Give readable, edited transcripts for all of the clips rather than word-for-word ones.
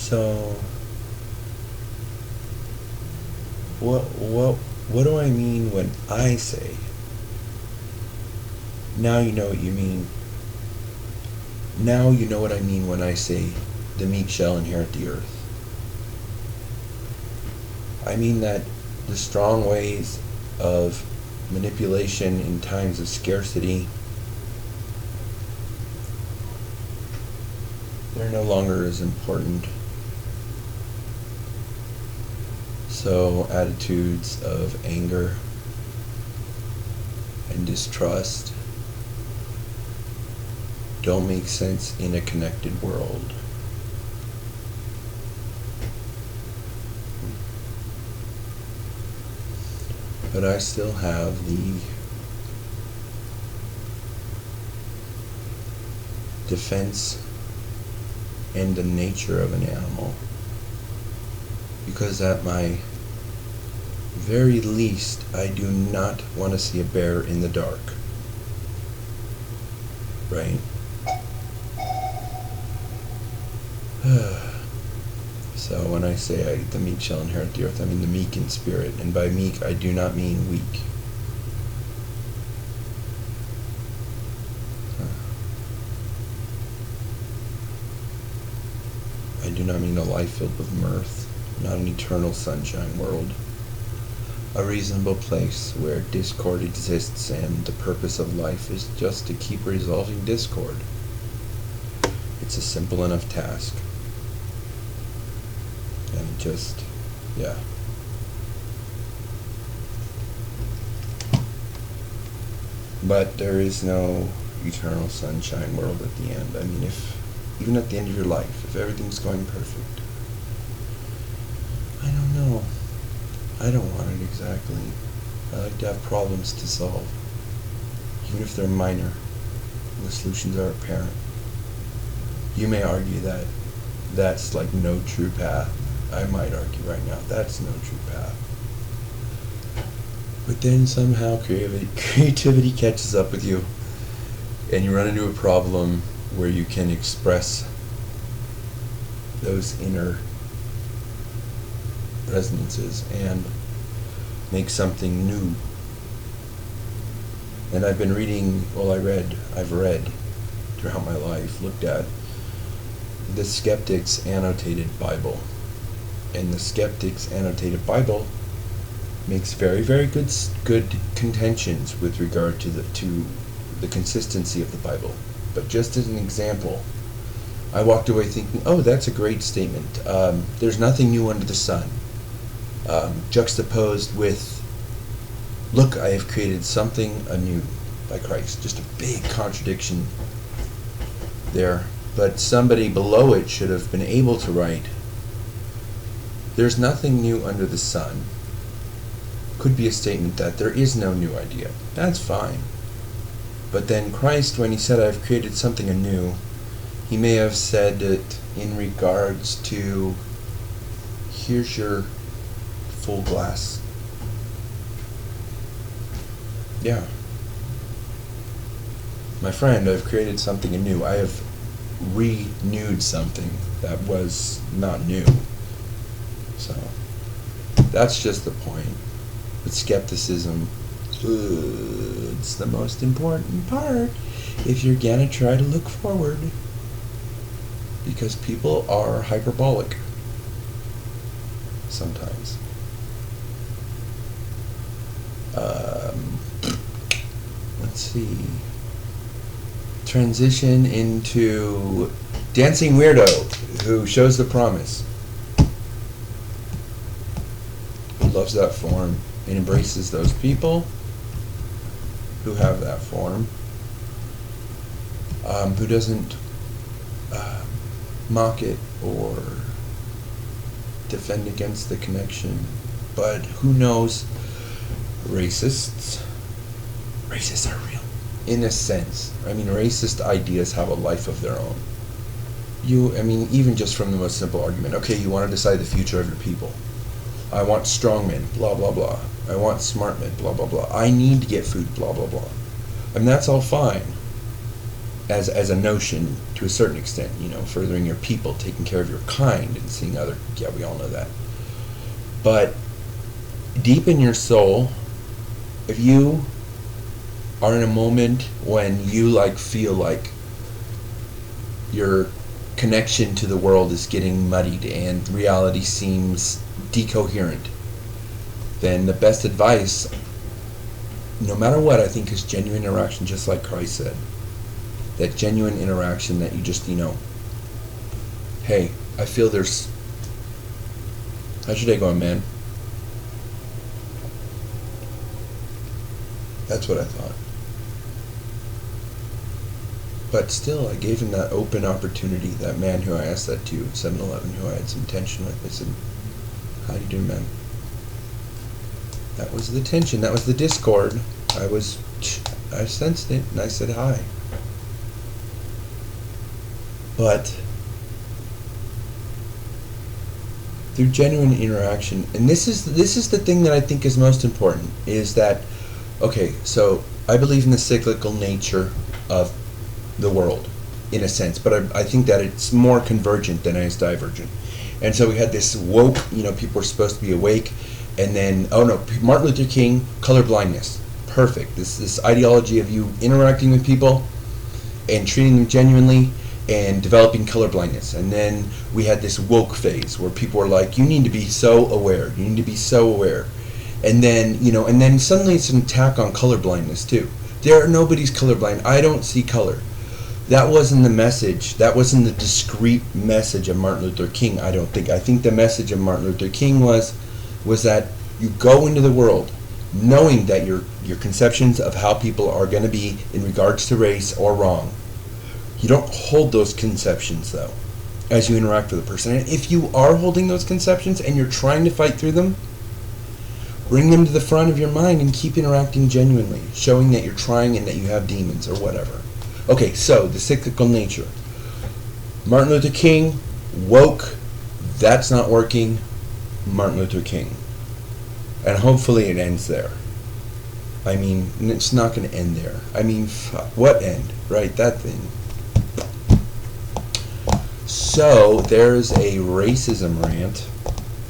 So, what do I mean when I say, now you know what you mean? Now you know what I mean when I say, the meek shall inherit the earth. I mean that the strong ways of manipulation in times of scarcity, they're no longer as important. So attitudes of anger and distrust don't make sense in a connected world. But I still have the defense and the nature of an animal, because at my very least I do not want to see a bear in the dark, right? So when I say the meek shall inherit the earth, I mean the meek in spirit, and by meek I do not mean weak. I do not mean a life filled with mirth, not an eternal sunshine world, a reasonable place where discord exists and the purpose of life is just to keep resolving discord. It's a simple enough task. And just, yeah. But there is no eternal sunshine world at the end. I mean, even at the end of your life, if everything's going perfect, I don't know. I don't want it exactly. I like to have problems to solve, even if they're minor, and the solutions are apparent. You may argue that that's like no true path. I might argue right now that's no true path. But then somehow creativity catches up with you, and you run into a problem where you can express those inner resonances and make something new. And I've read throughout my life, looked at the Skeptics Annotated Bible. And the Skeptics Annotated Bible makes very, very good contentions with regard to the consistency of the Bible. But just as an example, I walked away thinking, oh, that's a great statement. There's nothing new under the sun. Juxtaposed with, look, I have created something anew by Christ. Just a big contradiction there. But somebody below it should have been able to write, there's nothing new under the sun. Could be a statement that there is no new idea. That's fine. But then Christ, when he said, I've created something anew, he may have said it in regards to, here's your full glass. Yeah. My friend, I've created something anew. I have renewed something that was not new. So, that's just the point. But skepticism, it's the most important part if you're gonna try to look forward. Because people are hyperbolic sometimes. Let's see. Transition into Dancing Weirdo, who shows the promise. Who loves that form and embraces those people who have that form. Who doesn't mock it or defend against the connection. But who knows, racists are real. In a sense. I mean, racist ideas have a life of their own. Even just from the most simple argument. Okay, you want to decide the future of your people. I want strong men, blah, blah, blah. I want smart men, blah, blah, blah. I need to get food, blah, blah, blah. That's all fine. as a notion to a certain extent, furthering your people, taking care of your kind, and seeing other. Yeah, we all know that. But deep in your soul, if you are in a moment when you feel like your connection to the world is getting muddied and reality seems decoherent, then the best advice, no matter what, I think, is genuine interaction, just like Christ said. That genuine interaction that you just, hey, I feel there's... How's your day going, man? That's what I thought. But still, I gave him that open opportunity, that man who I asked that to, 7-Eleven, who I had some tension with. I said, how you doing, man? That was the tension, that was the discord. I sensed it, and I said hi. But through genuine interaction, and this is the thing that I think is most important, is that, okay, so I believe in the cyclical nature of the world, in a sense, but I think that it's more convergent than it is divergent. And so we had this woke, people were supposed to be awake, and then, Martin Luther King, colorblindness, perfect. This ideology of you interacting with people and treating them genuinely and developing colorblindness. And then we had this woke phase where people were like, you need to be so aware, and then suddenly it's an attack on colorblindness too. Nobody's colorblind. I don't see color. That wasn't the message. That wasn't the discrete message of Martin Luther King, I don't think. I think the message of Martin Luther King was that you go into the world knowing that your conceptions of how people are going to be in regards to race are wrong. You don't hold those conceptions, though, as you interact with a person. And if you are holding those conceptions and you're trying to fight through them, bring them to the front of your mind and keep interacting genuinely, showing that you're trying and that you have demons or whatever. Okay, so the cyclical nature. Martin Luther King, woke, that's not working. Martin Luther King. And hopefully it ends there. I mean, it's not going to end there. I mean, what end, right? That thing. So, there's a racism rant.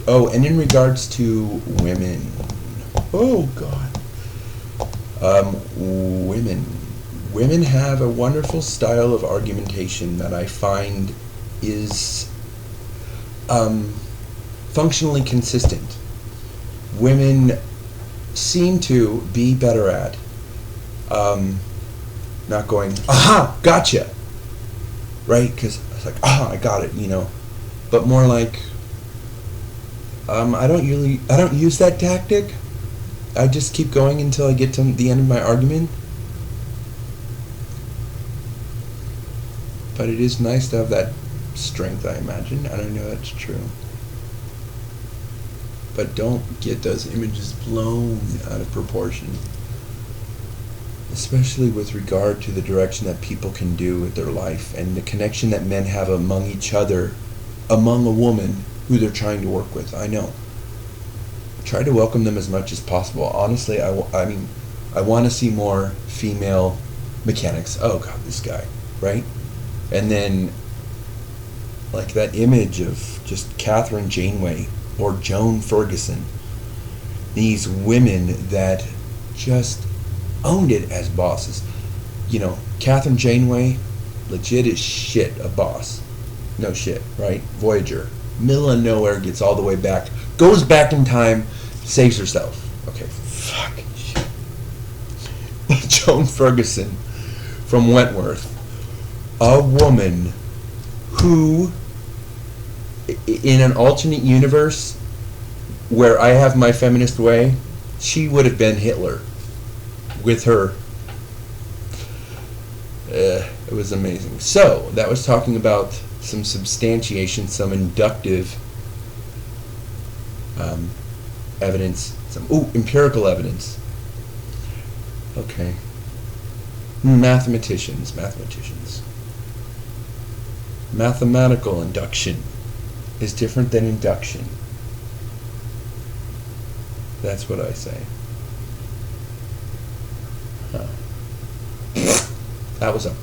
Oh, and in regards to women. Oh, God. Women have a wonderful style of argumentation that I find is functionally consistent. Women seem to be better at not going, aha, gotcha, right? Because it's like, I got it, but more like, I don't use that tactic. I just keep going until I get to the end of my argument. But it is nice to have that strength, I imagine. I don't know that's true. But don't get those images blown out of proportion. Especially with regard to the direction that people can do with their life and the connection that men have among each other, among a woman who they're trying to work with. I know. Try to welcome them as much as possible. Honestly, I want to see more female mechanics. Oh, God, this guy, right? And then, like that image of just Catherine Janeway or Joan Ferguson. These women that just owned it as bosses. Catherine Janeway, legit as shit a boss. No shit, right? Voyager. Middle of nowhere, gets all the way back, goes back in time, saves herself. Okay, fuck. Shit. Joan Ferguson from Wentworth. A woman who, in an alternate universe where I have my feminist way, she would have been Hitler with her. It was amazing. So, that was talking about some substantiation, some inductive evidence, some empirical evidence. Okay. Mathematicians. Mathematical induction is different than induction. That's what I say. Huh. That was a